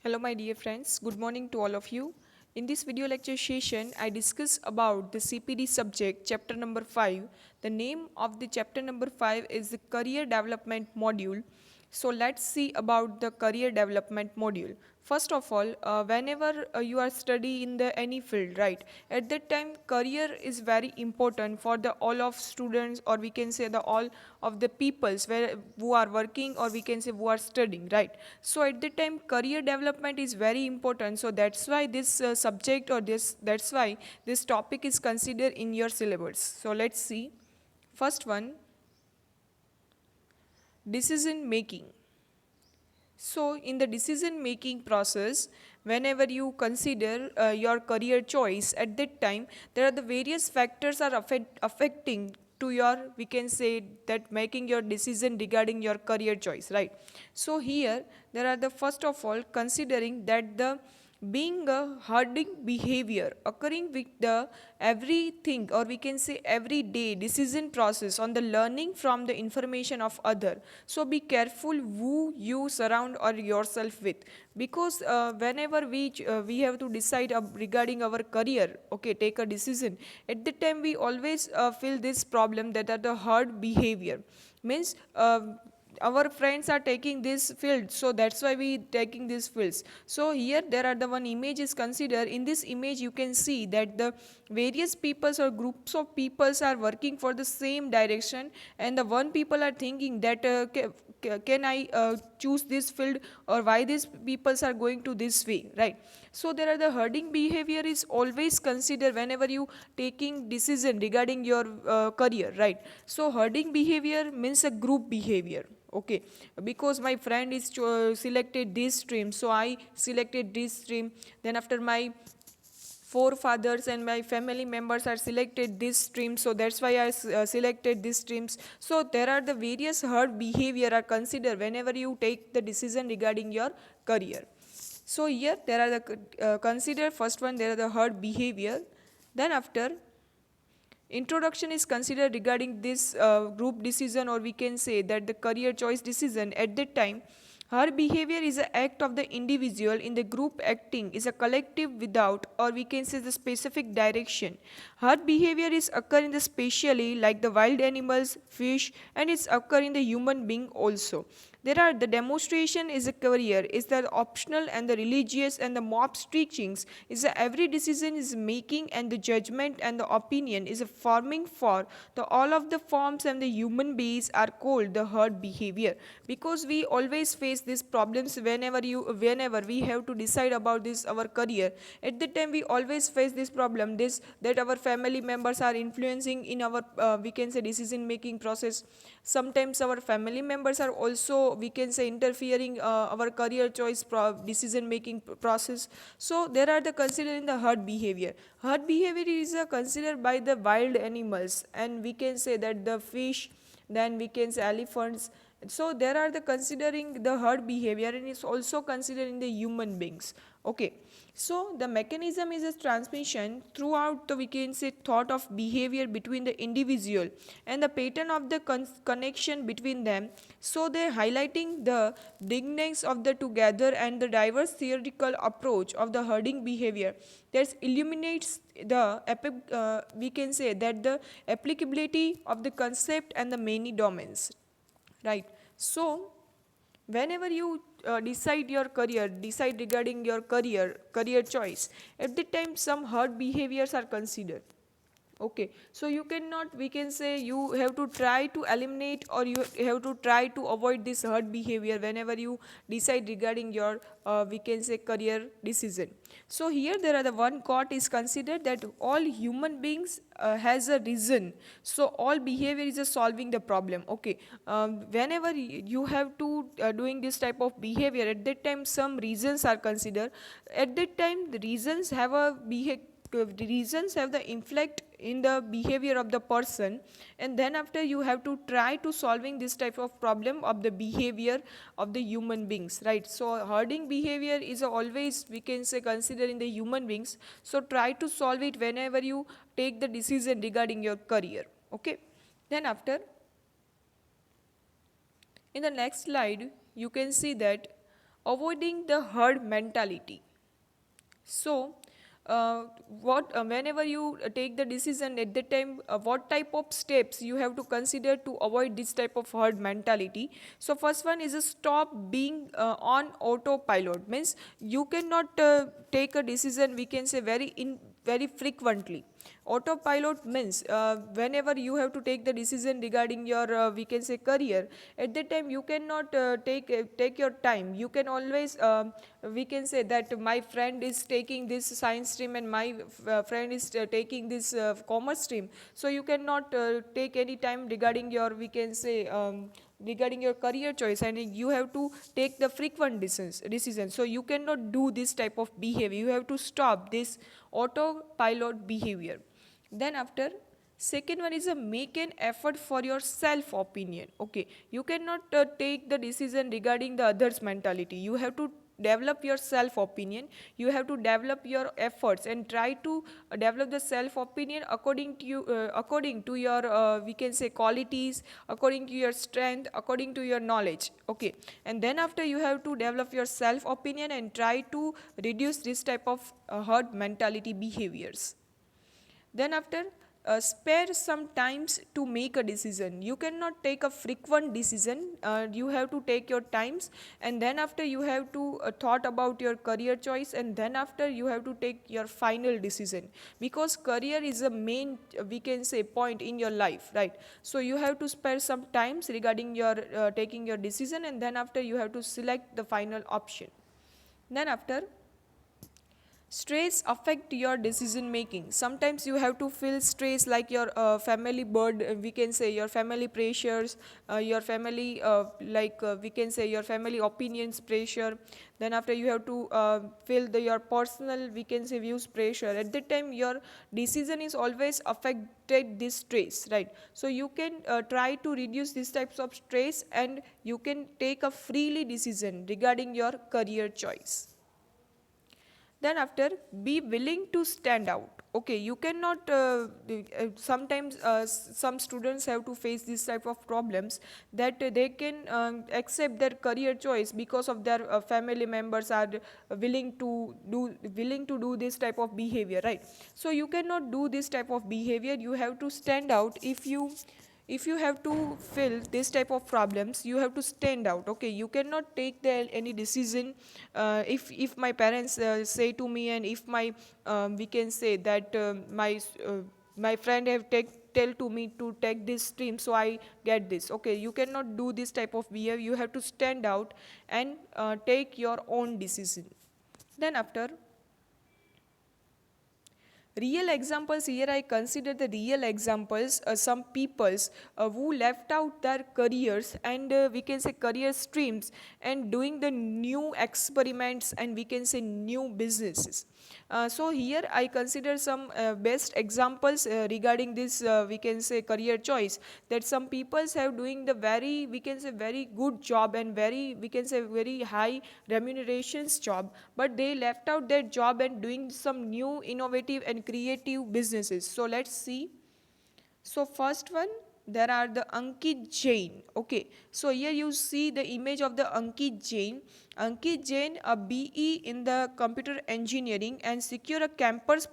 Hello my dear friends, good morning to all of you. In this video lecture session, I discuss about the CPD subject chapter number 5. The name of the chapter number 5 is the career development module. So let's see about the career development module. First of all, whenever you are studying in the any field, right, at that time career is very important for the all of students, or we can say the all of the peoples who are working, or we can say who are studying, right. So at that time career development is very important, so that's why this subject, or that's why this topic is considered in your syllabus. So let's see. First one, decision making. So, in the decision making process, whenever you consider your career choice, at that time there are the various factors are affecting to your, we can say that, making your decision regarding your career choice, right. So here there are the, first of all, considering that the being a herding behavior occurring with the everything, or we can say everyday decision process on the learning from the information of other. So be careful who you surround or yourself with, because whenever we have to decide regarding our career, okay, take a decision, at the time we always feel this problem that are the herd behavior, means our friends are taking this field, so that's why we taking these fields. So here there are the one image is considered. In this image you can see that the various peoples or groups of peoples are working for the same direction, and the one people are thinking that can I choose this field, or why these peoples are going to this way, right. So there are the herding behavior is always considered whenever you taking decision regarding your career, right. So herding behavior means a group behavior, okay, because my friend is selected this stream, so I selected this stream. Then after my forefathers and my family members are selected this stream, so that's why I selected these streams. So there are the various herd behavior are considered whenever you take the decision regarding your career. So here there are the consider, first one, there are the herd behavior. Then after, introduction is considered regarding this group decision, or we can say that the career choice decision. At that time, her behavior is an act of the individual in the group acting is a collective without, or we can say, the specific direction. Her behavior is occur in the spatially like the wild animals, fish, and it's occur in the human being also. There are the demonstration is a career, is the optional and the religious and the mob teachings is the every decision is making, and the judgment and the opinion is a forming for the all of the forms, and the human beings are called the herd behavior, because we always face these problems whenever we have to decide about this our career. At the time we always face this problem, this that our family members are influencing in our we can say decision making process. Sometimes our family members are also, we can say, interfering our career choice decision making process. So there are the considering the herd behavior. Herd behavior is considered by the wild animals, and we can say that the fish, then we can say elephants. So there are the considering the herd behavior, and it's also considered in the human beings, okay. So the mechanism is a transmission throughout the, we can say, thought of behavior between the individual and the pattern of the connection between them. So they highlighting the dignity of the together and the diverse theoretical approach of the herding behavior that illuminates the we can say that the applicability of the concept and the many domains, right. So whenever you decide your career, decide regarding your career choice, at the time some herd behaviors are considered, okay. So you cannot, we can say, you have to try to eliminate, or you have to try to avoid this herd behavior whenever you decide regarding your we can say career decision. So here there are the one quote is considered that all human beings has a reason, so all behavior is a solving the problem, okay. Whenever you have to doing this type of behavior, at that time some reasons are considered. At that time the reasons have a the reasons have the inflect in the behavior of the person, and then after you have to try to solving this type of problem of the behavior of the human beings, right. So herding behavior is always, we can say, considered in the human beings, so try to solve it whenever you take the decision regarding your career, okay. Then after, in the next slide you can see that avoiding the herd mentality. So, whenever you take the decision at that time, what type of steps you have to consider to avoid this type of herd mentality. So, first one is a stop being on autopilot. Means you cannot take a decision, we can say, very frequently. Autopilot means whenever you have to take the decision regarding your we can say career, at that time you cannot take your time. You can always we can say that my friend is taking this science stream and my friend is taking this commerce stream, so you cannot take any time regarding your we can say regarding your career choice, and you have to take the frequent decisions. So you cannot do this type of behavior. You have to stop this autopilot behavior. Then after, second one is a make an effort for your self opinion. Okay, you cannot take the decision regarding the others mentality. You have to develop your self opinion. You have to develop your efforts and try to develop the self opinion according to you, according to your we can say qualities, according to your strength, according to your knowledge. Okay, and then after, you have to develop your self opinion and try to reduce this type of herd mentality behaviors. Then after, spare some times to make a decision. You cannot take a frequent decision. You have to take your times, and then after, you have to thought about your career choice, and then after, you have to take your final decision, because career is a main we can say point in your life, right? So you have to spare some times regarding your taking your decision, and then after, you have to select the final option. Then after, stress affect your decision making. Sometimes you have to feel stress like your family burden, we can say your family pressures, your family we can say your family opinions pressure. Then after, you have to feel your personal we can say views pressure. At that time, your decision is always affected this stress, right? So you can try to reduce these types of stress, and you can take a freely decision regarding your career choice. Then after, be willing to stand out. Okay, you cannot sometimes some students have to face this type of problems, that they can accept their career choice because of their family members are willing to do this type of behavior, right? So you cannot do this type of behavior. You have to stand out. If you have to fill this type of problems, you have to stand out. Okay, you cannot take any decision. If my parents say to me, and if my we can say that my friend have tell to me to take this stream, so I get this. Okay, you cannot do this type of behavior. You have to stand out and take your own decision. Then after, real examples, here I consider the real examples, some peoples who left out their careers and we can say career streams, and doing the new experiments and we can say new businesses. So here I consider some best examples regarding this we can say career choice, that some peoples have doing the very we can say very good job and very we can say very high remunerations job, but they left out their job and doing some new innovative and creative businesses. So let's see. So first one, there are the Ankit Jain. Okay, so here you see the image of the Ankit Jain. Ankit Jain, a BE in the computer engineering, and secure a campus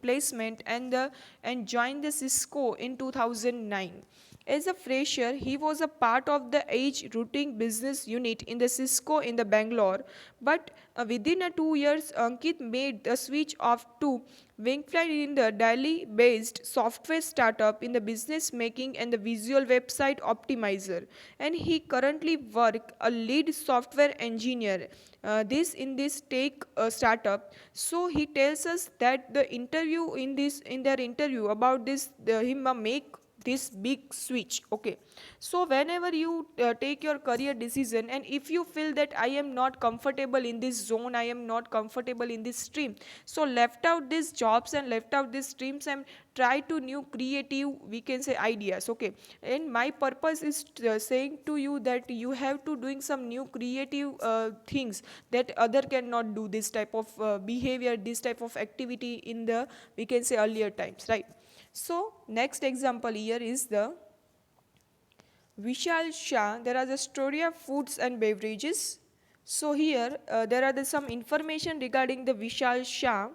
placement and joined the Cisco in 2009. As a fresher, he was a part of the age routing business unit in the Cisco in the Bangalore. But within 2 years, Ankit made the switch off to Wingfly in the Delhi-based software startup in the business making and the visual website optimizer. And he currently works a lead software engineer. This tech startup. So he tells us that the interview in their interview about this him make this big switch. Okay, so whenever you take your career decision, and if you feel that I am not comfortable in this zone, I am not comfortable in this stream, so left out these jobs and left out these streams and try to new creative we can say ideas. Okay, and my purpose is saying to you that you have to doing some new creative things that other cannot do this type of behavior, this type of activity in the we can say earlier times, right? So next example here is the Vishal Shah. There are the Storia Foods and Beverages. So here there are some information regarding the Vishal Shah.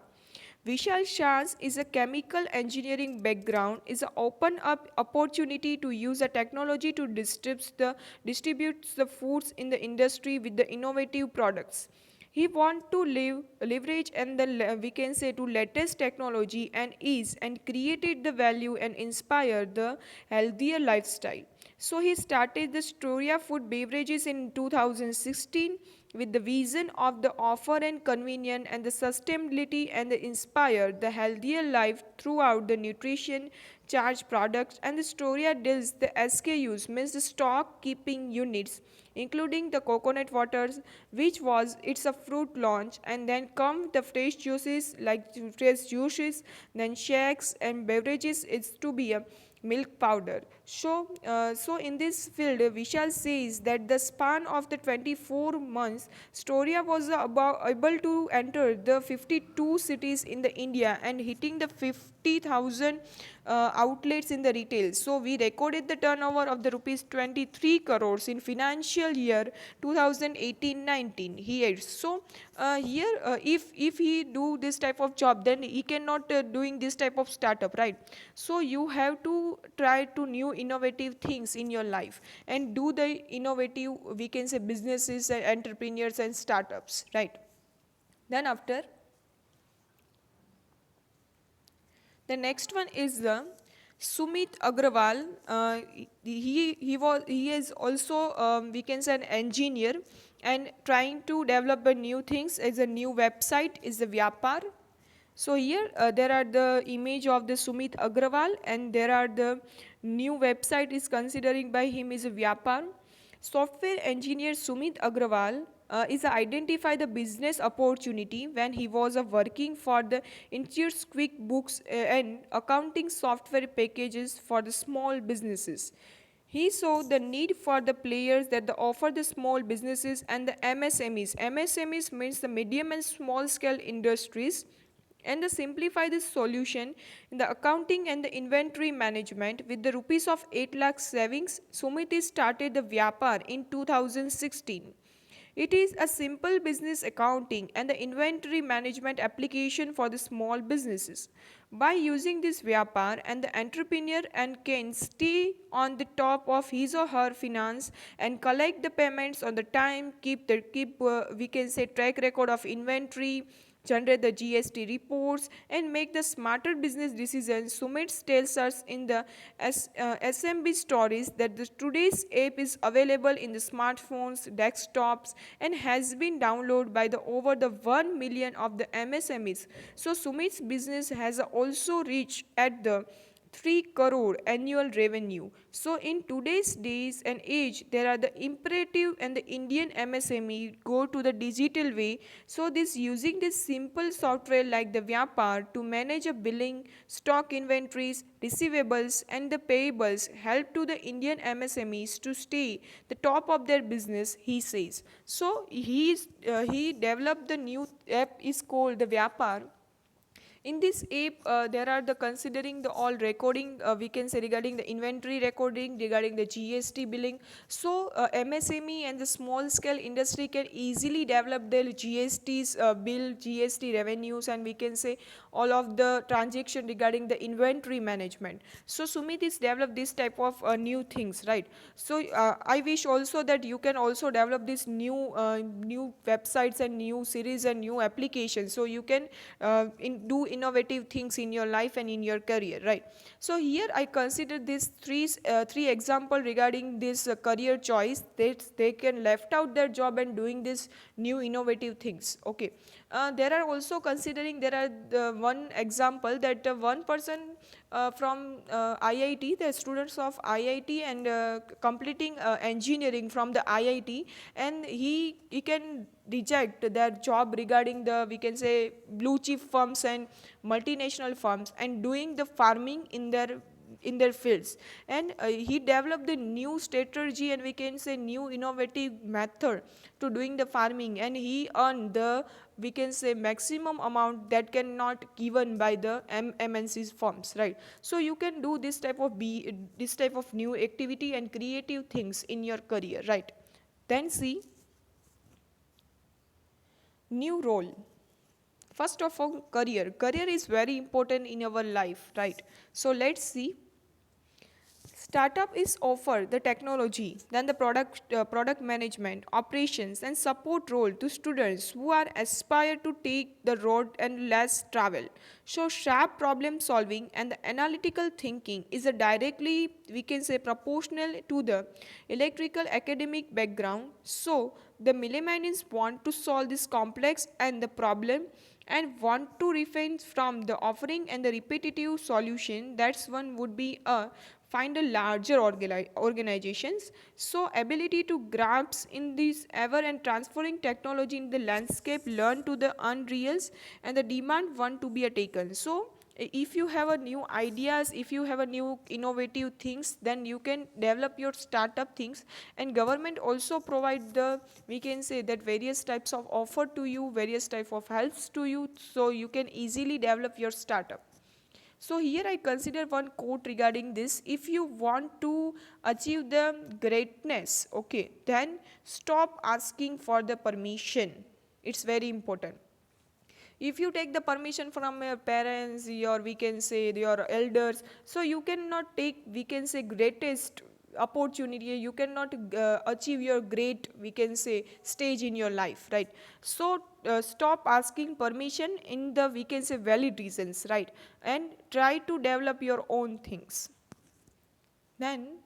Vishal Shah's is a chemical engineering background, is an open up opportunity to use a technology to distribute the foods in the industry with the innovative products. He want to leverage and we can say to latest technology and ease and created the value and inspire the healthier lifestyle. So he started the Storia food beverages in 2016 with the vision of the offer and convenience and the sustainability and the inspire the healthier life throughout the nutrition charge products, and the Storia deals the SKUs means the stock keeping units including the coconut waters, which was its a fruit launch, and then come the fresh juices like fresh juices, then shakes and beverages it's to be a milk powder. So in this field, Vishal says that the span of the 24 months, Storia was able to enter the 52 cities in the India and hitting the 50,000 outlets in the retail. So we recorded the turnover of the rupees 23 crores in financial year 2018-19. Here, so here if he do this type of job, then he cannot doing this type of startup, right? So you have to try to new innovative things in your life and do the innovative, we can say, businesses and entrepreneurs and startups, right? Then after, the next one is the Sumit Agarwal. He is also we can say an engineer and trying to develop a new things as a new website is the Vyapar. So here there are the image of the Sumit Agrawal and there are the new website is considering by him is a Vyapar. Software engineer Sumit Agrawal is identify the business opportunity when he was working for the Intuit's QuickBooks and accounting software packages for the small businesses. He saw the need for the players that the offer the small businesses and the MSMEs. MSMEs means the medium and small scale industries, and the simplify this solution in the accounting and the inventory management with the rupees of 8 lakh savings. Sumit started the Vyapar in 2016. It is a simple business accounting and the inventory management application for the small businesses. By using this Vyapar, and the entrepreneur and can stay on the top of his or her finance and collect the payments on the time, keep we can say track record of inventory, generate the GST reports, and make the smarter business decisions. Sumit tells us in the SMB stories that today's app is available in the smartphones, desktops, and has been downloaded by the over the 1 million of the MSMEs. So Sumit's business has also reached at the 3 crore annual revenue. So in today's days and age, there are the imperative and the Indian MSME go to the digital way. So this using this simple software like the Vyapar to manage a billing, stock inventories, receivables and the payables help to the Indian MSMEs to stay the top of their business, he says. So he developed the new app is called the Vyapar. In this app there are the considering the all recording, we can say regarding the inventory recording, regarding the GST billing. So MSME and the small scale industry can easily develop their GSTs bill, GST revenues, and we can say all of the transaction regarding the inventory management. So Sumit is developed this type of new things, right? So I wish also that you can also develop this new websites and new series and new applications, so you can do innovative things in your life and in your career, right? So here I consider these three example regarding this career choice that they can left out their job and doing this new innovative things. Okay, there are also considering there are one example that one person from IIT, the students of IIT and completing engineering from the IIT, and he can reject their job regarding the, we can say, blue chip firms and multinational firms and doing the farming in their fields, and he developed the new strategy and we can say new innovative method to doing the farming, and he earned the, we can say, maximum amount that cannot given by the MNC's firms, right? So you can do this type of new activity and creative things in your career, right? Then see, New role. First of all, career is very important in our life, right? So let's see. Startup is offer the technology, then the product management, operations and support role to students who are aspire to take the road and less travel. So sharp problem solving and the analytical thinking is a directly, we can say, proportional to the electrical academic background. So the millennials want to solve this complex and the problem and want to refrain from the offering and the repetitive solution. That's one would be a find a larger organizations. So ability to grasp in this ever and transferring technology in the landscape, learn to the unreals and the demand want to be a taken. So if you have a new ideas, if you have a new innovative things, then you can develop your startup things. And government also provide the, we can say, that various types of offer to you, various type of helps to you, so you can easily develop your startup. So here I consider one quote regarding this. If you want to achieve the greatness, okay, then stop asking for the permission. It's very important. If you take the permission from your parents, your, we can say, your elders, so you cannot take, we can say, greatest opportunity, you cannot achieve your great, we can say, stage in your life, right? So stop asking permission in the, we can say, valid reasons, right? And try to develop your own things. Then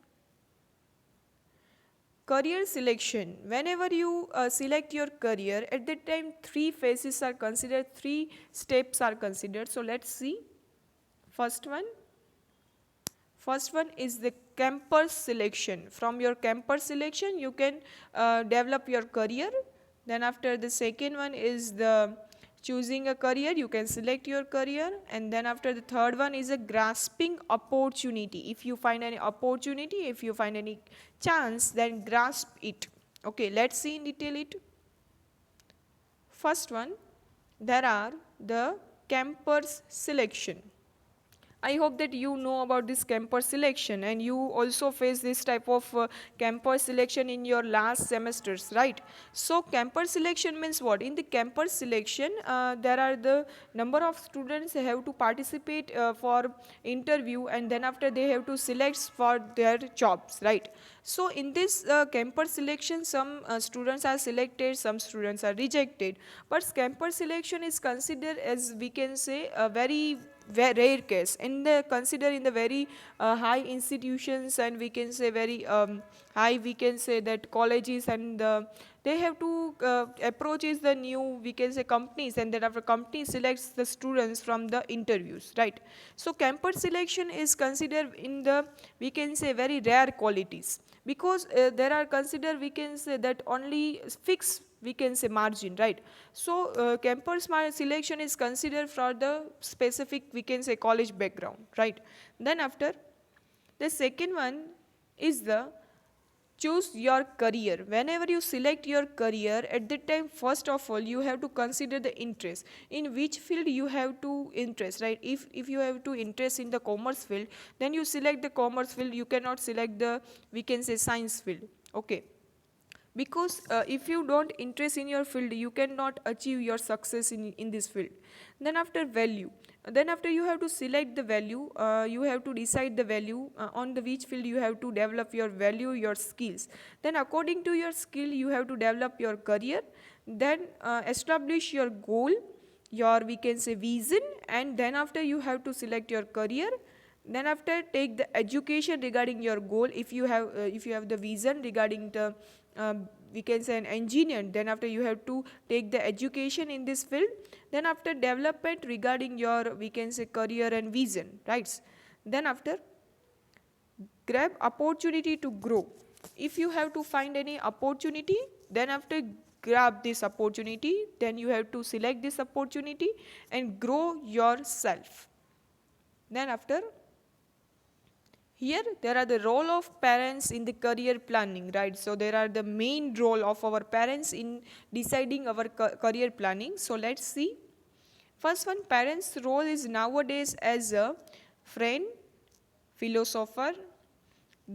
career selection. Whenever you select your career, at that time three phases are considered, three steps are considered. So let's see. First one, is the campus selection. From your campus selection you can develop your career. Then after, the second one is the choosing a career, you can select your career. And then after, the third one is a grasping opportunity. If you find any opportunity, if you find any chance, then grasp it. Okay, let's see in detail it. First one, there are the campus selection. I hope that you know about this campus selection and you also face this type of campus selection in your last semesters, right? So campus selection means what? In the campus selection, there are the number of students have to participate for interview, and then after they have to select for their jobs, right? So in this campus selection, some students are selected, some students are rejected. But campus selection is considered as, we can say, a very rare case. In the consider in the very high institutions, and we can say very high, we can say that colleges, and they have to approach is the new, we can say, companies, and then after company selects the students from the interviews, right? So campus selection is considered in the, we can say, very rare qualities, because there are considered, we can say, that only fixed, we can say, margin, right? So campus selection is considered for the specific, we can say, college background, right? Then after, the second one is the choose your career. Whenever you select your career, at that time, first of all, you have to consider the interest, in which field you have to interest, right? If you have to interest in the commerce field, then you select the commerce field, you cannot select the, we can say, science field, okay? Because if you don't interest in your field, you cannot achieve your success in this field. Then after, value. Then after, you have to select the value, you have to decide the value on the which field you have to develop your value, your skills. Then according to your skill, you have to develop your career. Then establish your goal, your, we can say, vision. And then after, you have to select your career. Then after, take the education regarding your goal. If you have the vision regarding the we can say an engineer, then after, you have to take the education in this field. Then after, development regarding your, we can say, career and vision, right? Then after, grab opportunity to grow. If you have to find any opportunity, then after, grab this opportunity. Then you have to select this opportunity and grow yourself. Then after, here there are the role of parents in the career planning, right? So there are the main role of our parents in deciding our career planning. So let's see. First one, parents' role is nowadays as a friend, philosopher,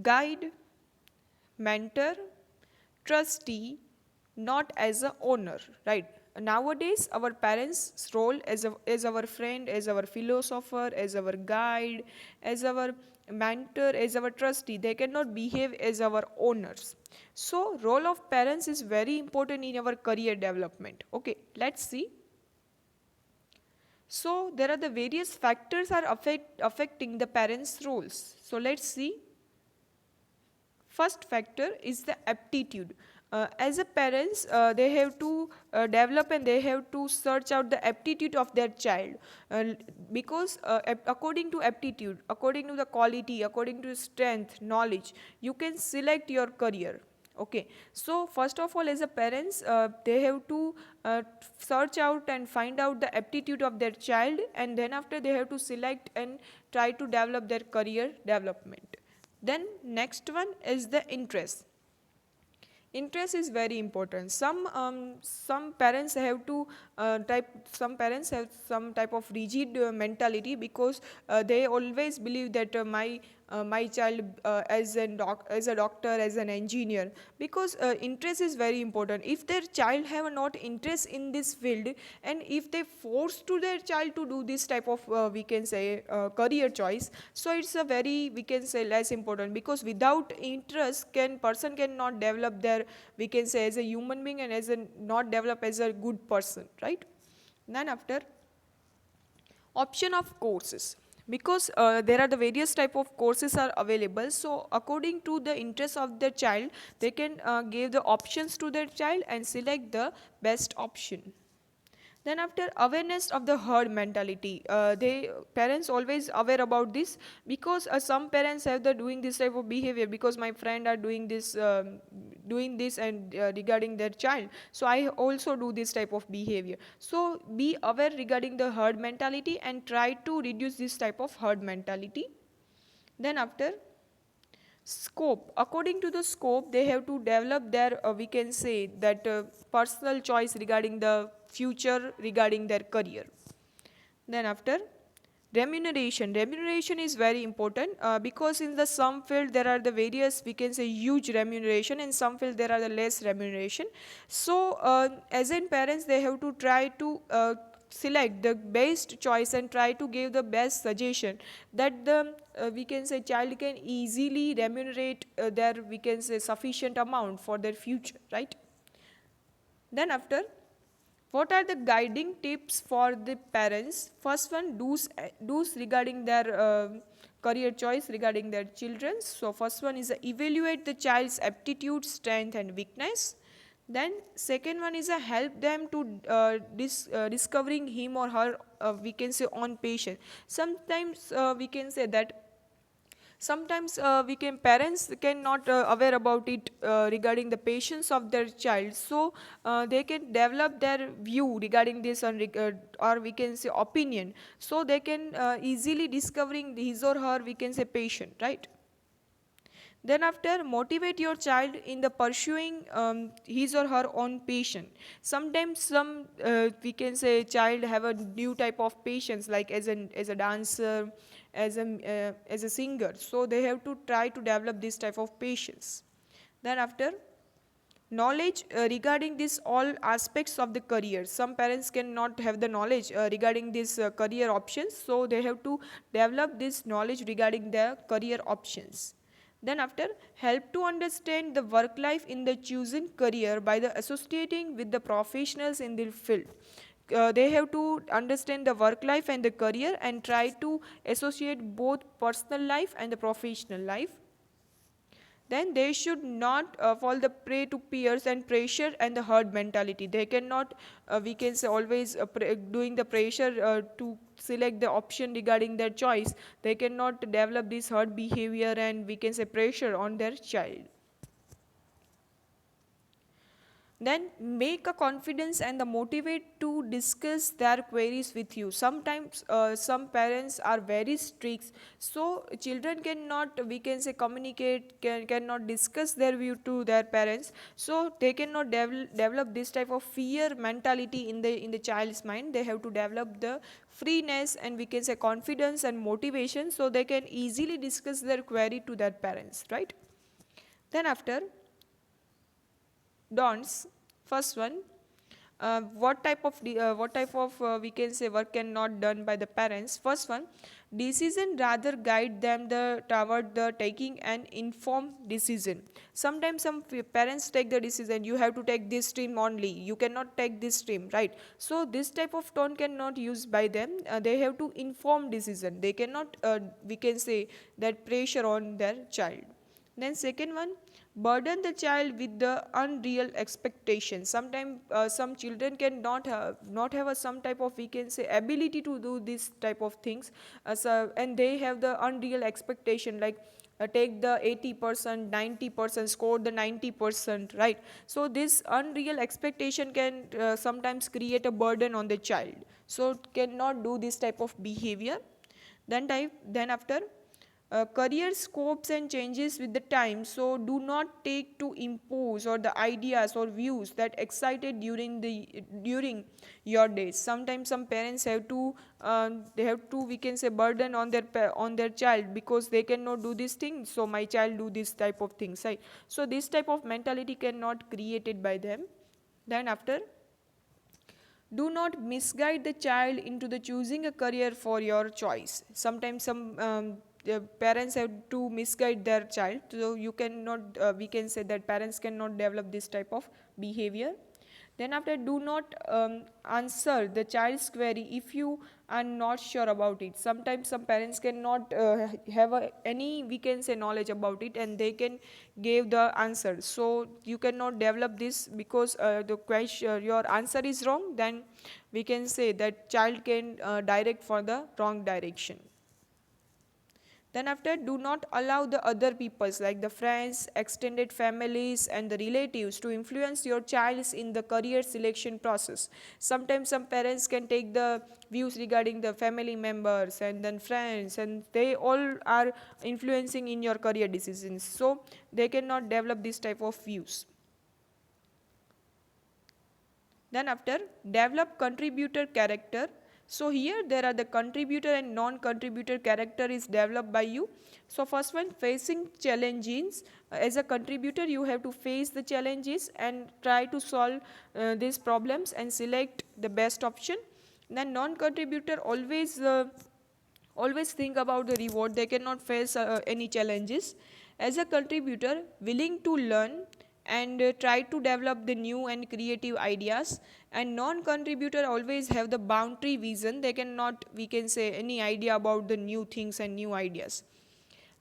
guide, mentor, trustee, not as a owner, right? nowadays our parents' role as our friend, as our philosopher, as our guide, as our mentor, as our trustee, they cannot behave as our owners. So role of parents is very important in our career development. Okay, let's see. So there are the various factors are affecting the parents' roles. So let's see. First factor is the aptitude. As a parents, they have to develop and they have to search out the aptitude of their child, because according to aptitude, according to the quality, according to strength, knowledge, you can select your career. Okay, so first of all, as a parents, they have to search out and find out the aptitude of their child, and then after they have to select and try to develop their career development. Then next one is the interest. Interest is very important. Some parents have to some parents have some type of rigid mentality, because they always believe that my child as a doctor, as an engineer, because interest is very important. If their child have not interest in this field, and if they force to their child to do this type of we can say career choice, so it's a very, we can say, less important, because without interest person cannot develop their, we can say, as a human being, and as a not develop as a good person, right? Then after, option of courses, because there are the various type of courses are available, so according to the interest of the child, they can give the options to their child and select the best option. Then after, awareness of the herd mentality, they parents always aware about this, because some parents have the doing this type of behavior, because my friend are doing this and regarding their child, so I also do this type of behavior. So be aware regarding the herd mentality and try to reduce this type of herd mentality. Then after, scope, according to the scope, they have to develop their we can say that personal choice regarding the future, regarding their career. Then after, remuneration is very important, because in the some field there are the various, we can say, huge remuneration, in some field there are the less remuneration. So as in parents, they have to try to select the best choice and try to give the best suggestion, that the we can say child can easily remunerate their, we can say, sufficient amount for their future, right? Then after, what are the guiding tips for the parents? First one, do's regarding their career choice regarding their children. So first one is evaluate the child's aptitude, strength and weakness. Then second one is help them to discovering him or her, we can say, on patient. Sometimes we can say that sometimes we can parents cannot aware about it regarding the patience of their child, so they can develop their view regarding this on or we can say opinion, so they can easily discovering his or her, we can say, patient, right? Then after, motivate your child in the pursuing his or her own passion. Sometimes some we can say child have a new type of patience, like as a dancer, as a singer. So they have to try to develop this type of patience. Then after, knowledge regarding this all aspects of the career. Some parents cannot have the knowledge regarding this career options, so they have to develop this knowledge regarding their career options. Then after, help to understand the work life in the chosen career by the associating with the professionals in the field. They have to understand the work life and the career and try to associate both personal life and the professional life. Then they should not fall the prey to peers and pressure and the herd mentality. They cannot, we can say, always doing the pressure to select the option regarding their choice. They cannot develop this herd behavior and, we can say, pressure on their child. Then make a confidence and the motivate to discuss their queries with you. Sometimes some parents are very strict, so children cannot, we can say, communicate, cannot discuss their view to their parents, so they cannot develop this type of fear mentality in the child's mind. They have to develop the freeness and, we can say, confidence and motivation, so they can easily discuss their query to their parents, right? Then after, don'ts. First one, what type of we can say work cannot done by the parents. First one, decision rather guide them the toward the taking an informed decision. Sometimes some parents take the decision, you have to take this stream only, you cannot take this stream, right? So this type of tone cannot use by them. They have to inform decision, they cannot we can say that pressure on their child. Then second one, burden the child with the unreal expectations. Sometimes some children can not have a some type of we can say ability to do this type of things, and they have the unreal expectation like take the 80%, 90%, score the 90%, right? So this unreal expectation can sometimes create a burden on the child, so cannot do this type of behavior. Then after, career scopes and changes with the time, so do not take to impose or the ideas or views that excited during your days. Sometimes some parents have to they have to we can say burden on their child, because they cannot do this thing, so my child do this type of things, right? So this type of mentality cannot created by them. Then after, do not misguide the child into the choosing a career for your choice. Sometimes some the parents have to misguide their child, so you cannot we can say that parents cannot develop this type of behavior. Then after, do not answer the child's query if you are not sure about it. Sometimes some parents cannot have any we can say knowledge about it, and they can give the answer, so you cannot develop this, because the question your answer is wrong, then we can say that child can direct for the wrong direction. Then after, do not allow the other peoples like the friends, extended families and the relatives to influence your child's in the career selection process. Sometimes some parents can take the views regarding the family members and then friends, and they all are influencing in your career decisions, so they cannot develop this type of views. Then after, develop contributor character. So here there are the contributor and non-contributor character is developed by you. So first one, facing challenges. As a contributor you have to face the challenges and try to solve these problems and select the best option. Then non-contributor always think about the reward, they cannot face any challenges. As a contributor, willing to learn and try to develop the new and creative ideas. And non-contributor always have the boundary vision, they cannot we can say any idea about the new things and new ideas.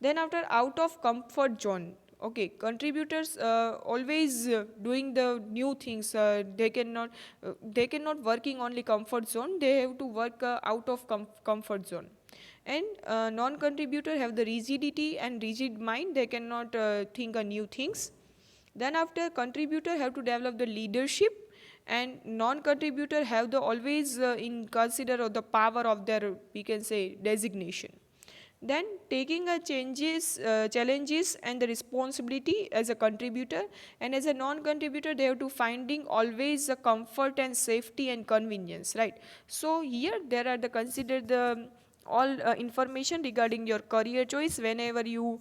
Then after, out of comfort zone. Okay, contributors always doing the new things, they cannot working only comfort zone, they have to work out of comfort zone. And non-contributor have the rigidity and rigid mind, they cannot think of new things. Then after, contributor have to develop the leadership, and non-contributor have the always in consider of the power of their we can say designation. Then taking a challenges and the responsibility as a contributor, and as a non-contributor they have to finding always the comfort and safety and convenience, right? So here there are the consider the all information regarding your career choice. Whenever you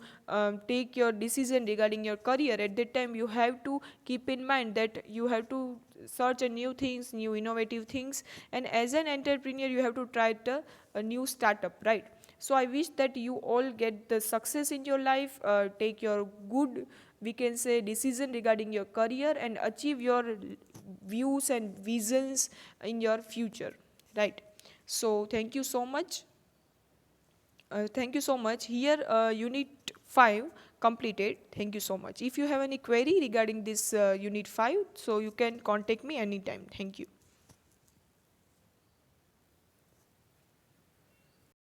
take your decision regarding your career, at that time you have to keep in mind that you have to search a new things, new innovative things, and as an entrepreneur you have to try a new startup, right? So I wish that you all get the success in your life, take your good we can say decision regarding your career and achieve your views and visions in your future, right? So thank you so much. Thank you so much. Here unit 5 completed. Thank you so much. If you have any query regarding this unit 5, so you can contact me anytime. Thank you.